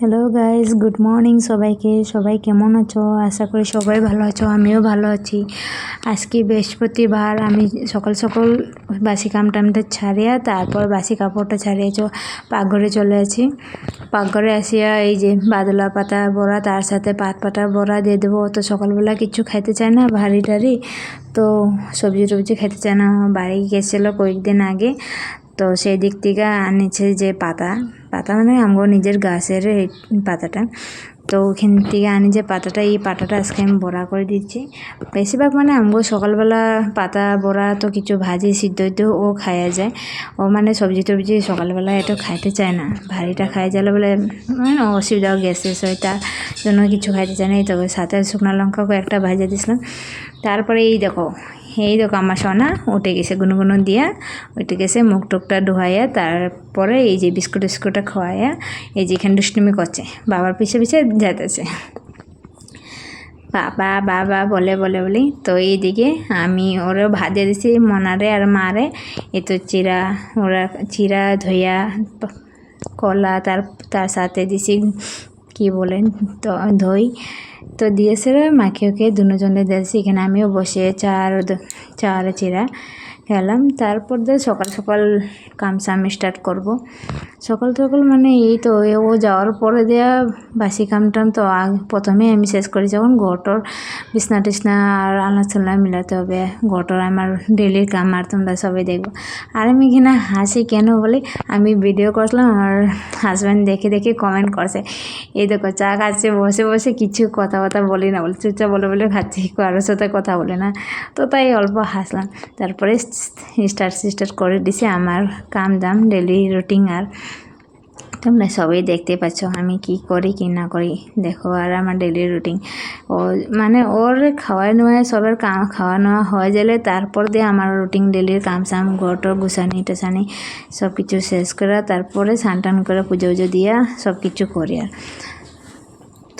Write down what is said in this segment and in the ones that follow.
Hello guys, good morning সবাইকে। সবাই কেমন আছো? আশা করি সবাই ভালো আছো, আমিও ভালো আছি। আজকে বৃহস্পতিবার, আমি সকাল সকাল বাসি কামটামটা ছাড়িয়া তারপর বাসি কাপড়টা ছাড়িয়ে পাকঘরে চলে আছি। পাকঘরে আসিয়া এই যে বাদলা পাতা বড়া, তার সাথে পাট পাতা বড়া দিয়ে দেবো। তো সকালবেলা কিছু খাইতে চায় না, ভারী টারি, তো সবজি টবজি খেতে চায় না। বাড়ি গেছিলো কয়েকদিন আগে, তো সেই দিক থেকে আনিছে যে পাতা পাতা মানে আমগো নিজের গাছের এই পাতাটা। তো ওখান থেকে আনি যে পাতাটা, এই পাতাটা আজকে আমি বড়া করে দিচ্ছি। বেশিরভাগ মানে আমগো সকালবেলা পাতা বড়া তো কিছু ভাজি সিদ্ধ হইতেও ও খাওয়া যায়। ও মানে সবজি টবজি সকালবেলা এটা খাইতে চায় না, ভারীটা খাই গেলে বলে মানে অসুবিধা, গ্যাস হয়, তার জন্য কিছু খাইতে চায় না। এই তো সাথে শুকনো লঙ্কা একটা ভাজা দিয়েছিলাম। তারপরে এই দেখো আমার সোনা উঠে গেছে, গুনগুনো দিয়া উঠে গেছে, মুখ টুকটা ধোয়াইয়া তারপরে এই যে বিস্কুটটা খাওয়াইয়া এই যে এখানে দুষ্টুমি করছে, বাবার পিছে পিছে যেতেছে, বাবা বাবা বলে বলে বলি। তো এইদিকে আমি ওরা ভাজে দিছি মনারে আর মারে। এ তো চিরা ধইয়া কলা, তার সাথে দিছি কি বলেন তো দই, তো দিয়েছে মাখিয়ে ওকে দুজনে দিয়েছি। এখানে আমিও বসে চার চিরা খেলাম। তারপর সকাল সকাল কামসাম স্টার্ট করব। সকাল সকাল মানে এই তো ও যাওয়ার পরে দেয়া বাসি কামটাম তো প্রথমে আমি শেষ করি, যখন ঘরটর বিছনা টিছনা আর আলনা মিলাতে হবে। ঘরটর আমার ডেলির কাম, আর তোমরা সবাই দেখবো। আর আমি এখানে হাসি কেন বলি, আমি ভিডিও করলাম, আমার হাজব্যান্ড দেখে দেখে কমেন্ট করছে, এই দেখো চা খাচ্ছে বসে বসে, কিছু কথা বলি না, বলে চুপচাপ বলে খাচ্ছি, কারোর সাথে কথা বলে না। তো তাই অল্প হাসলাম। তারপরে স্টার্ট করে দিছে আমার কাম দাম, ডেলি রুটিন। আর তোমরা সবাই দেখতে পাচ্ছ আমি কি করি কি না করি, দেখো। আর আমার ডেলি রুটিন, ও মানে ওর খাওয়া নেওয়া সবার খাওয়া নেওয়া হয়ে গেলে তারপর দিয়ে আমার রুটিন ডেলির কামসাম, ঘরটর গুছানি টেছানি সব কিছু শেষ করে তারপরে স্নান টান করে পুজো দিয়া সব কিছু করি। আর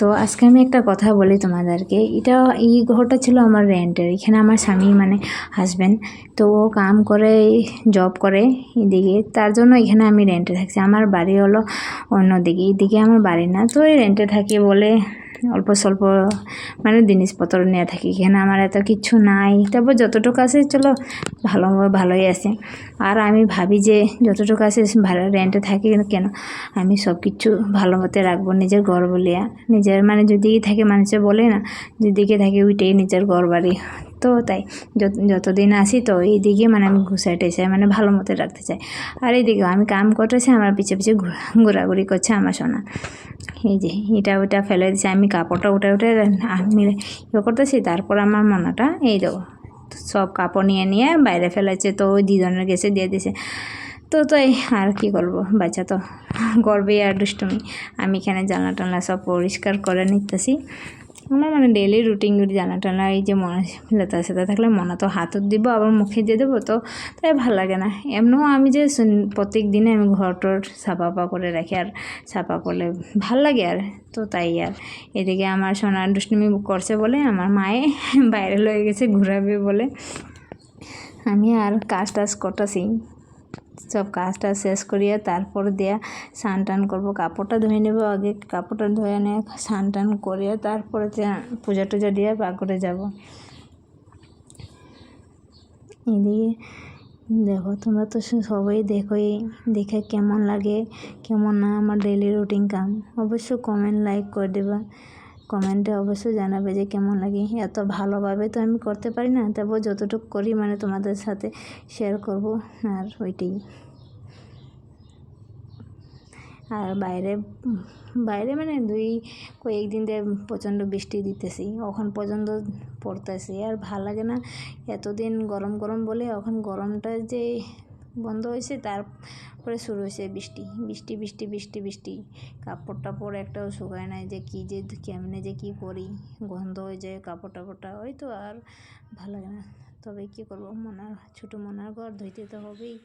তো আজকে আমি একটা কথা বলি তোমাদেরকে, এই ঘরটা ছিল আমার রেন্টের। এখানে আমার স্বামী মানে হাজব্যান্ড, তো ও কাম করে, জব করে এদিকে, তার জন্য এখানে আমি রেন্টে থাকছি। আমার বাড়ি হলো অন্যদিকে, এইদিকে আমার বাড়ি না। তো এই রেন্টে থাকি বলে অল্প স্বল্প মানে জিনিসপত্র নিয়ে থাকি। এখানে আমার এত কিছু নাই, তারপর যতটুকু আছে চলো ভালোই আছে। আর আমি ভাবি যে যতটুকু আছে ভালো রেন্টে থাকি কেন, আমি সব কিছু ভালো মতে রাখবো, নিজের ঘর বলিয়া। নিজের মানে যদি থাকে, মানুষে বলে না, যেদিকে থাকে ওইটাই নিজের ঘর বাড়ি। তো তাই যতদিন আসি তো এইদিকে মানে আমি ঘুষাইতে চাই, মানে ভালো মতো রাখতে চাই। আর এইদিকে আমি কাম করতেছি, আমার পিছে পিছে ঘোরাঘুরি করছে আমার সোনা। এই যে এটা ওটা ফেলে দিছে, আমি কাপড়টা উঠে আমি ইয়ে করতেছি। তারপর আমার মনাটা এই দেবো সব কাপড় নিয়ে বাইরে ফেলেছে, তো ওই দুজনের গেছে দিয়ে দিছে। তো তাই আর কি করবো, বাচ্চা তো করবেই আর দুষ্টুমি। আমি এখানে জানলা টানলা সব পরিষ্কার করে নিতেছি। আমার মানে ডেলি রুটিন জানা টানা, এই যে মনে লেতা সেতা থাকলে মনে তো হাতও দিব, আবার মুখে দিয়ে দেবো, তো তাই ভালো লাগে না। এমনিও আমি যে প্রত্যেক দিনে আমি ঘরটর সাফা করে রাখি, আর সাফা করলে ভাল লাগে। আর তো তাই আর এদিকে আমার সোনার দুষ্টুমি করছে বলে আমার মায়ে বাইরে লয়ে গেছে ঘুরাবে বলে, আমি আর কাজ টাজ করতেছি। সব কাজটা শেষ করিয়া তারপর দিয়া স্নান টান করবো, কাপড়টা ধুয়ে নেবো আগে, কাপড়টা ধুয়ে নিয়ে স্নান টান করিয়া তারপরে পূজা টুজা দিয়ে পাকঘরে যাব। এদিকে দেখো, তোমরা তো সবাই দেখে কেমন লাগে কেমন না আমার ডেলি রুটিন কাম, অবশ্যই কমেন্ট লাইক করে দেবা। কমেন্টে অবশ্যই জানাবে যে কেমন লাগে। এত ভালোভাবে তো আমি করতে পারি না, তারপর যতটুকু করি মানে তোমাদের সাথে শেয়ার করব। আর ওইটাই। আর বাইরে মানে কয়েকদিন দিয়ে প্রচণ্ড বৃষ্টি দিতেছি, এখন পর্যন্ত পড়তেছি। আর ভাল লাগে না, এতদিন গরম গরম বলে এখন গরমটা যে বন্ধ হয়েছে, তারপরে শুরু হয়েছে বৃষ্টি বৃষ্টি বৃষ্টি বৃষ্টি বৃষ্টি। কাপড় টাপড় একটাও শুকায় নাই, যে কী যে কেমনে যে কী করি, গন্ধ হয়ে যায় কাপড় টাপড়টা, ওই তো আর ভালো লাগে না। তবে কী করবো, ছোটো মনার ঘর ধুইতে তো হবেই।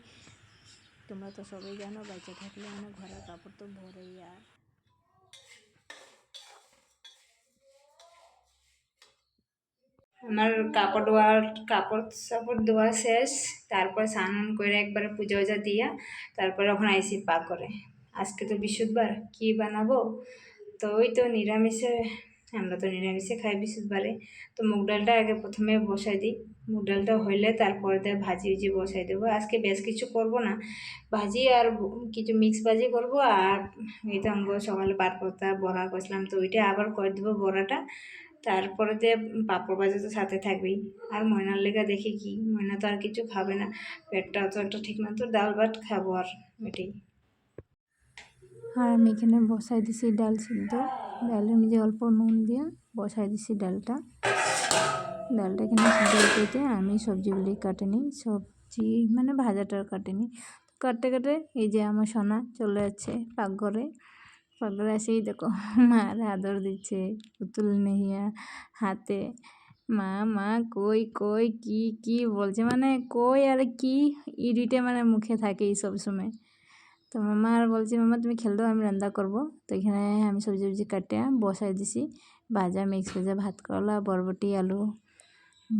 তোমরা তো সবাই জানো, বাচ্চা থাকলে মানে ঘরের কাপড় তো ভরেই। আর আমার কাপড় সাপড় ধোয়া শেষ, তারপর স্নান করে একবারে পূজা উজা দিয়া তারপরে ওখানে আইসি পা করে। আজকে তো বৃহস্পতিবার কী বানাবো, তো ওই তো নিরামিষে, আমরা তো নিরামিষে খাই বৃহস্পতিবারে। তো মুগ ডালটা আগে প্রথমে বসাই দিই, মুগ ডালটা হইলে তারপরে ভাজি উজি বসাই দেবো। আজকে বেশ কিছু করব না, ভাজি আর কিছু মিক্স ভাজি করব। আর এই তো আমি সকালে পাতপোতা বড়া করছিলাম, তো ওইটা আবার করে দেবো বড়াটা। তারপরে পাঁপড় ভাজা তো সাথে থাকবেই। আর ময়নার লেগা দেখি কি, ময়না তো আর কিছু খাবে না, পেটটা অত একটা ঠিক না, তো ডাল ভাত খাবো আর ওইটাই। আর আমি এখানে বসাই দিছি ডাল সিদ্ধ, ডালের মধ্যে অল্প নুন দিয়ে বসাই দিছি ডালটা এখানে সিদ্ধ হতে আমি সবজিগুলি কাটে নিই, সবজি মানে ভাজাটার কাটে নিই। কাটতে কাটে এই যে আমার সোনা চলে যাচ্ছে পাকঘরে এসেই দেখো মার আদর দিচ্ছে পুতুল নেহিয়া হাতে। মা মা কই কই কি কি বলছে, মানে কই আর কি ইডিটে মানে মুখে থাকে এই সব সময়। তো মামা আর বলছে মামা তুমি খেল দাও, আমি রান্না করবো। তো এখানে আমি সবজি কাটে বসাই দিছি, ভাজা মিক্স ভাজা ভাত করলা বরবটি আলু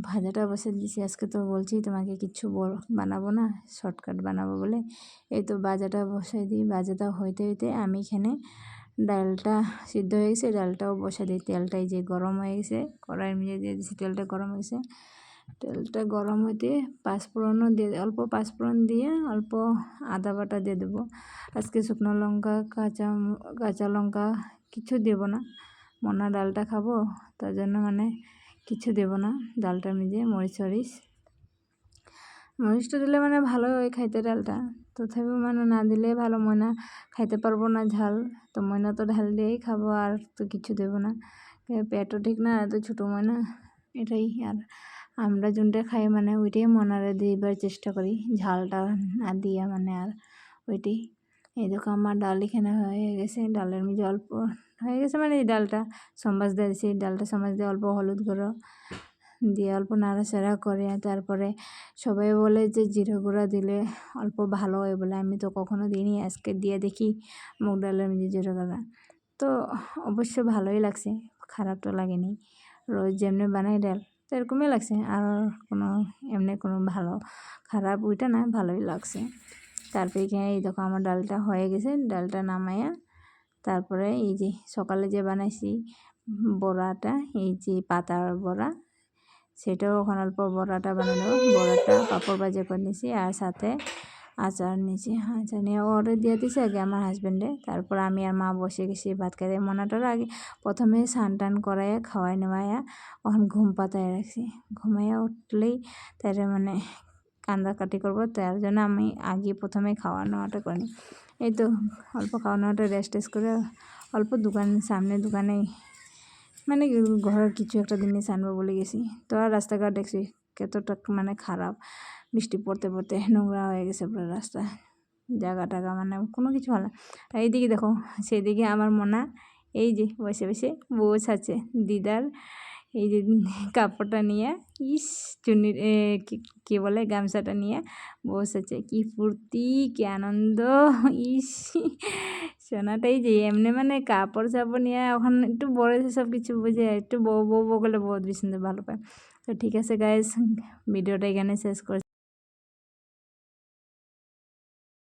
ভাজাটা বসে দিছি। আজকে তো বলছি তোমাকে কিচ্ছু বানাবো না, শর্টকাট বানাবো বলে। এই তো ভাজাটা বসাই দিই, ভাজাটা হইতে হইতে আমি এখানে ডালটা সিদ্ধ হয়ে গেছে, ডালটাও বসে দিই। তেলটাই যে গরম হয়ে গেছে, কড়াইয়ের মধ্যে দিয়ে দিচ্ছি, তেলটা গরম হয়েছে। তেলটা গরম হইতে পাঁচফোড়নও দিয়ে অল্প পাঁচফোড়ন দিয়ে অল্প আদা বাটা দিয়ে দেবো। আজকে শুকনো লঙ্কা কাঁচা লঙ্কা কিছু দেবো না, মনা ডালটা খাবো তার জন্য মানে কিছু দেবো না। ডালটার মধ্যে মরিচটা দিলে মানে ভালো হয় খাইতে ডালটা, তথাপিও মানে না দিলে ভালো, ময়না খাইতে পারবো না ঝাল, তো ময়না তো ঢাল দিয়েই খাবো, আর তো কিছু দেবো না, পেটও ঠিক না, এত ছোটো ময়না এটাই। আর আমরা যোনটা খাই মানে ওইটাই মনারে দিবার চেষ্টা করি, ঝালটা না দিয়া মানে। আর ওইটাই এই দেখো আমার ডাল এখানে হয়ে গেছে, ডালের মধ্যে অল্প হয়ে গেছে মানে এই ডালটা সম্বাস দিয়ে দিয়েছি, ডালটা সম্বাস দিয়ে অল্প হলুদ গুঁড়ো দিয়ে অল্প নাড়াচাড়া করে। তারপরে সবাই বলে যে জিরে গুঁড়া দিলে অল্প ভালো হয় বলে, আমি তো কখনো দিইনি, আজকে দিয়ে দেখি মুগ ডালের মধ্যে জিরে গুঁড়া, তো অবশ্য ভালোই লাগছে, খারাপ তো লাগেনি। রোজ যেমনি বানাই ডাল তো এরকমই লাগছে, আর কোনো এমনি কোনো ভালো খারাপ ওইটা না, ভালোই লাগছে। তারপরে এখানে এই দেখো আমার ডালটা হয়ে গেছে, ডালটা নামাইয়া তারপরে এই যে সকালে যে বানাইছি বড়াটা, এই যে পাতার বড়া, সেটাও ওখানে অল্প বড়াটা বানানো, বড়াটা পাঁপড় ভাজা করে নিয়েছি, আর সাথে আচার নিয়েছি। আচার নিয়ে অর্ডার দিয়ে দিয়েছি আগে আমার হাজব্যান্ডে, তারপর আমি আর মা বসে গেছি ভাত খাইতে। মনাটার আগে প্রথমে স্নান টান করাইয়া খাওয়াই নেওয়াইয়া ওখানে ঘুম পাতায় রাখছি, ঘুমাইয়া উঠলেই তার মানে কান্দাকাটি করবো, তার জন্য আমি আগে প্রথমে খাওয়া নেওয়াটা করি। এই তো অল্প খাওয়া নেওয়াটা রেস্ট করে অল্প সামনে দোকানে মানে ঘরের কিছু একটা জিনিস আনবো বলে গেছি। তো আর রাস্তাঘাট দেখছি কতটা মানে খারাপ, বৃষ্টি পড়তে পড়তে নোংরা হয়ে গেছে পুরো রাস্তা, জায়গা টাগা মানে কোনো কিছু ভালো। আর এইদিকে দেখো, সেদিকে আমার মনা এই যে বসে বসে বসে দিদার এই যে কাপড়টা নিয়ে, ইস চুন্নির কি বলে গামছাটা নিয়ে বসেছে, কি ফুর্তি কি আনন্দ। ইস সোনাটাই যে এমনি মানে কাপড় চাপড় নিয়ে ওখানে একটু বড় সব কিছু বুঝে একটু বউ বউ বউ করলে বহুত বেশি ভালো পায়। তো ঠিক আছে গাইস, ভিডিওটা এখানে শেষ করছি।